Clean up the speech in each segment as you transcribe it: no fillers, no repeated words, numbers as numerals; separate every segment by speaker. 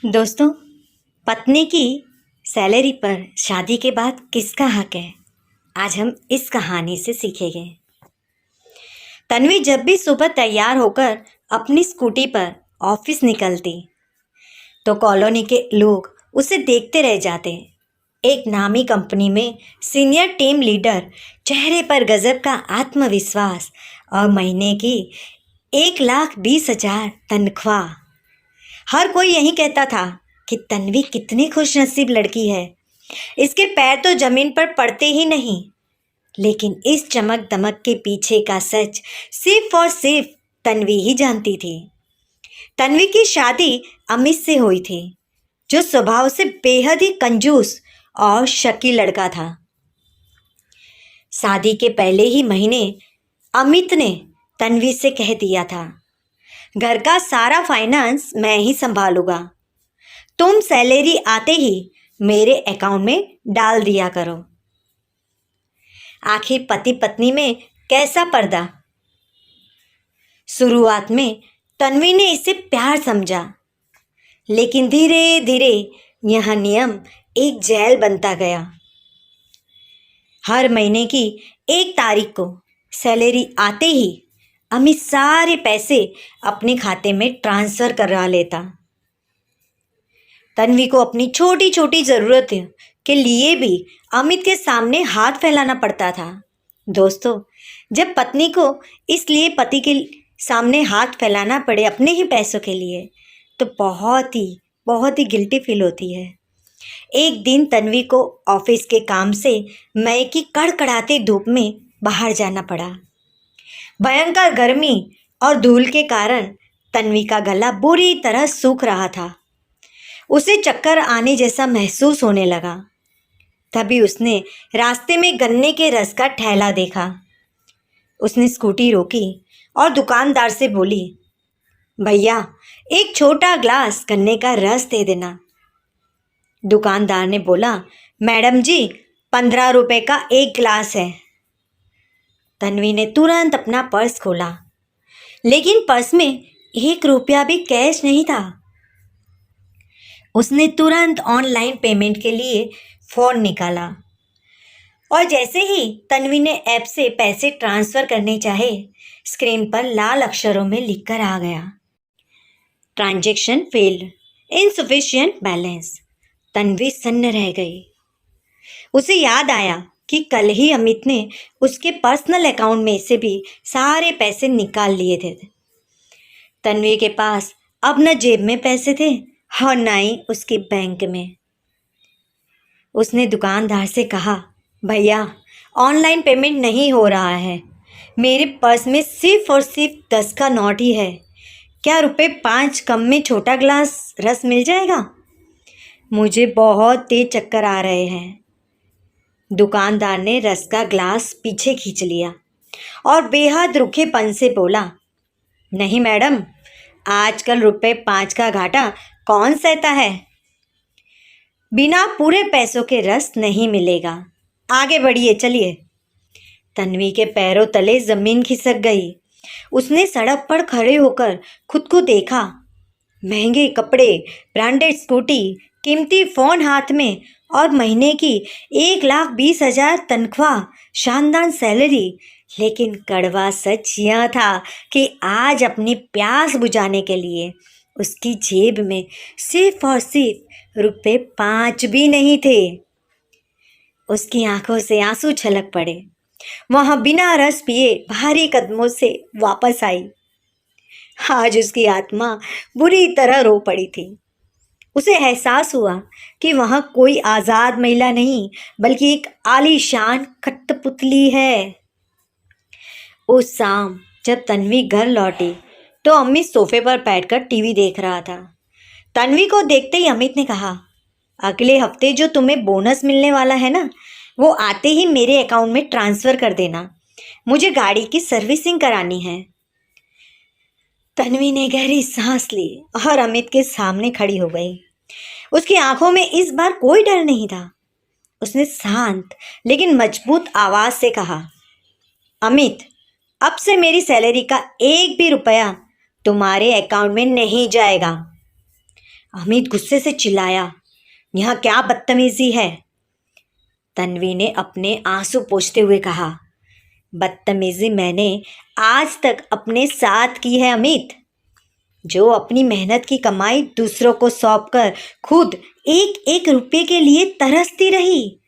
Speaker 1: दोस्तों, पत्नी की सैलरी पर शादी के बाद किसका हक है? आज हम इस कहानी से सीखेंगे। तन्वी जब भी सुबह तैयार होकर अपनी स्कूटी पर ऑफिस निकलती तो कॉलोनी के लोग उसे देखते रह जाते। एक नामी कंपनी में सीनियर टीम लीडर, चेहरे पर गजब का आत्मविश्वास और महीने की 1,20,000 तनख्वाह। हर कोई यही कहता था कि तन्वी कितनी खुशनसीब लड़की है, इसके पैर तो जमीन पर पड़ते ही नहीं। लेकिन इस चमक दमक के पीछे का सच सिर्फ और सिर्फ तन्वी ही जानती थी। तन्वी की शादी अमित से हुई थी, जो स्वभाव से बेहद ही कंजूस और शकी लड़का था। शादी के पहले ही महीने अमित ने तन्वी से कह दिया था, घर का सारा फाइनेंस मैं ही संभालूंगा, तुम सैलरी आते ही मेरे अकाउंट में डाल दिया करो। आखिर पति पत्नी में कैसा पर्दा। शुरुआत में तन्वी ने इसे प्यार समझा, लेकिन धीरे धीरे यह नियम एक जेल बनता गया। हर महीने की 1 तारीख को सैलरी आते ही अमित सारे पैसे अपने खाते में ट्रांसफ़र करा लेता। तन्वी को अपनी छोटी छोटी ज़रूरतों के लिए भी अमित के सामने हाथ फैलाना पड़ता था। दोस्तों, जब पत्नी को इसलिए पति के सामने हाथ फैलाना पड़े अपने ही पैसों के लिए, तो बहुत ही गिल्टी फील होती है। एक दिन तन्वी को ऑफिस के काम से मई की कड़कड़ाती धूप में बाहर जाना पड़ा। भयंकर गर्मी और धूल के कारण तन्वी का गला बुरी तरह सूख रहा था। उसे चक्कर आने जैसा महसूस होने लगा। तभी उसने रास्ते में गन्ने के रस का ठेला देखा। उसने स्कूटी रोकी और दुकानदार से बोली, भैया, एक छोटा ग्लास गन्ने का रस दे देना। दुकानदार ने बोला, मैडम जी, 15 रुपए का एक गिलास है। तन्वी ने तुरंत अपना पर्स खोला, लेकिन पर्स में 1 रुपया भी कैश नहीं था। उसने तुरंत ऑनलाइन पेमेंट के लिए फ़ोन निकाला और जैसे ही तन्वी ने ऐप से पैसे ट्रांसफ़र करने चाहे, स्क्रीन पर लाल अक्षरों में लिखकर आ गया, transaction failed, insufficient balance. Tanvi सन्न रह गई। उसे याद आया कि कल ही अमित ने उसके पर्सनल अकाउंट में से भी सारे पैसे निकाल लिए थे। तन्वी के पास अब न जेब में पैसे थे और न ही उसके बैंक में। उसने दुकानदार से कहा, भैया, ऑनलाइन पेमेंट नहीं हो रहा है, मेरे पर्स में सिर्फ और सिर्फ 10 का नोट ही है। क्या ₹5 कम में छोटा गिलास रस मिल जाएगा? मुझे बहुत तेज चक्कर आ रहे हैं। दुकानदार ने रस का ग्लास पीछे खींच लिया और बेहद रूखेपन से बोला, नहीं मैडम, आजकल ₹5 का घाटा कौन सहता है? बिना पूरे पैसों के रस नहीं मिलेगा, आगे बढ़िए चलिए। तन्वी के पैरों तले जमीन खिसक गई। उसने सड़क पर खड़े होकर खुद को देखा। महंगे कपड़े, ब्रांडेड स्कूटी, कीमती फ़ोन हाथ में और महीने की 1,20,000 तनख्वाह, शानदार सैलरी। लेकिन कड़वा सच यह था कि आज अपनी प्यास बुझाने के लिए उसकी जेब में सिर्फ और सिर्फ ₹5 भी नहीं थे। उसकी आंखों से आंसू छलक पड़े। वह बिना रस पिए भारी कदमों से वापस आई। आज उसकी आत्मा बुरी तरह रो पड़ी थी। उसे एहसास हुआ कि वह कोई आज़ाद महिला नहीं, बल्कि एक आलीशान कठपुतली है। उस शाम जब तन्वी घर लौटी तो अमित सोफे पर बैठकर टीवी देख रहा था। तन्वी को देखते ही अमित ने कहा, अगले हफ्ते जो तुम्हें बोनस मिलने वाला है ना, वो आते ही मेरे अकाउंट में ट्रांसफ़र कर देना, मुझे गाड़ी की सर्विसिंग करानी है। तन्वी ने गहरी सांस ली और अमित के सामने खड़ी हो गई। उसकी आंखों में इस बार कोई डर नहीं था। उसने शांत लेकिन मजबूत आवाज से कहा, अमित, अब से मेरी सैलरी का 1 भी रुपया तुम्हारे अकाउंट में नहीं जाएगा। अमित गुस्से से चिल्लाया, यहाँ क्या बदतमीजी है? तन्वी ने अपने आंसू पोंछते हुए कहा, बदतमीजी मैंने आज तक अपने साथ की है अमित, जो अपनी मेहनत की कमाई दूसरों को सौंपकर खुद एक एक रुपये के लिए तरसती रही।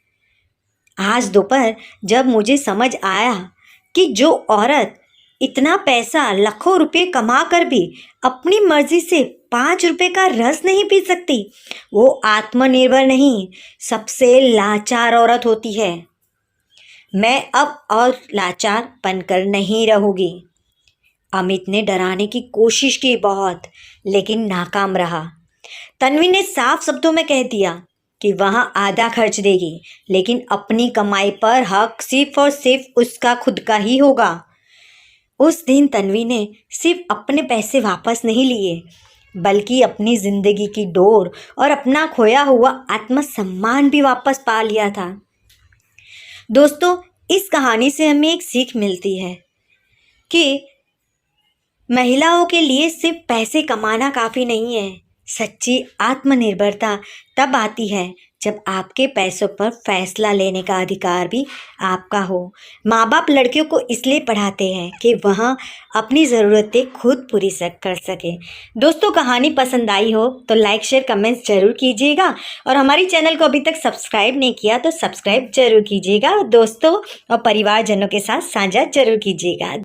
Speaker 1: आज दोपहर जब मुझे समझ आया कि जो औरत इतना पैसा लाखों रुपए कमा कर भी अपनी मर्जी से 5 रुपए का रस नहीं पी सकती, वो आत्मनिर्भर नहीं, सबसे लाचार औरत होती है। मैं अब और लाचार बनकर नहीं रहूँगी। अमित ने डराने की कोशिश की बहुत, लेकिन नाकाम रहा। तन्वी ने साफ शब्दों में कह दिया कि वह आधा खर्च देगी, लेकिन अपनी कमाई पर हक सिर्फ और सिर्फ उसका खुद का ही होगा। उस दिन तन्वी ने सिर्फ अपने पैसे वापस नहीं लिए, बल्कि अपनी जिंदगी की डोर और अपना खोया हुआ आत्मसम्मान भी वापस पा लिया था। दोस्तों, इस कहानी से हमें एक सीख मिलती है कि महिलाओं के लिए सिर्फ पैसे कमाना काफ़ी नहीं है। सच्ची आत्मनिर्भरता तब आती है जब आपके पैसों पर फैसला लेने का अधिकार भी आपका हो। माँ बाप लड़कियों को इसलिए पढ़ाते हैं कि वह अपनी ज़रूरतें खुद पूरी कर सकें। दोस्तों, कहानी पसंद आई हो तो लाइक शेयर कमेंट्स ज़रूर कीजिएगा, और हमारी चैनल को अभी तक सब्सक्राइब नहीं किया तो सब्सक्राइब ज़रूर कीजिएगा। दोस्तों और परिवारजनों के साथ साझा ज़रूर कीजिएगा।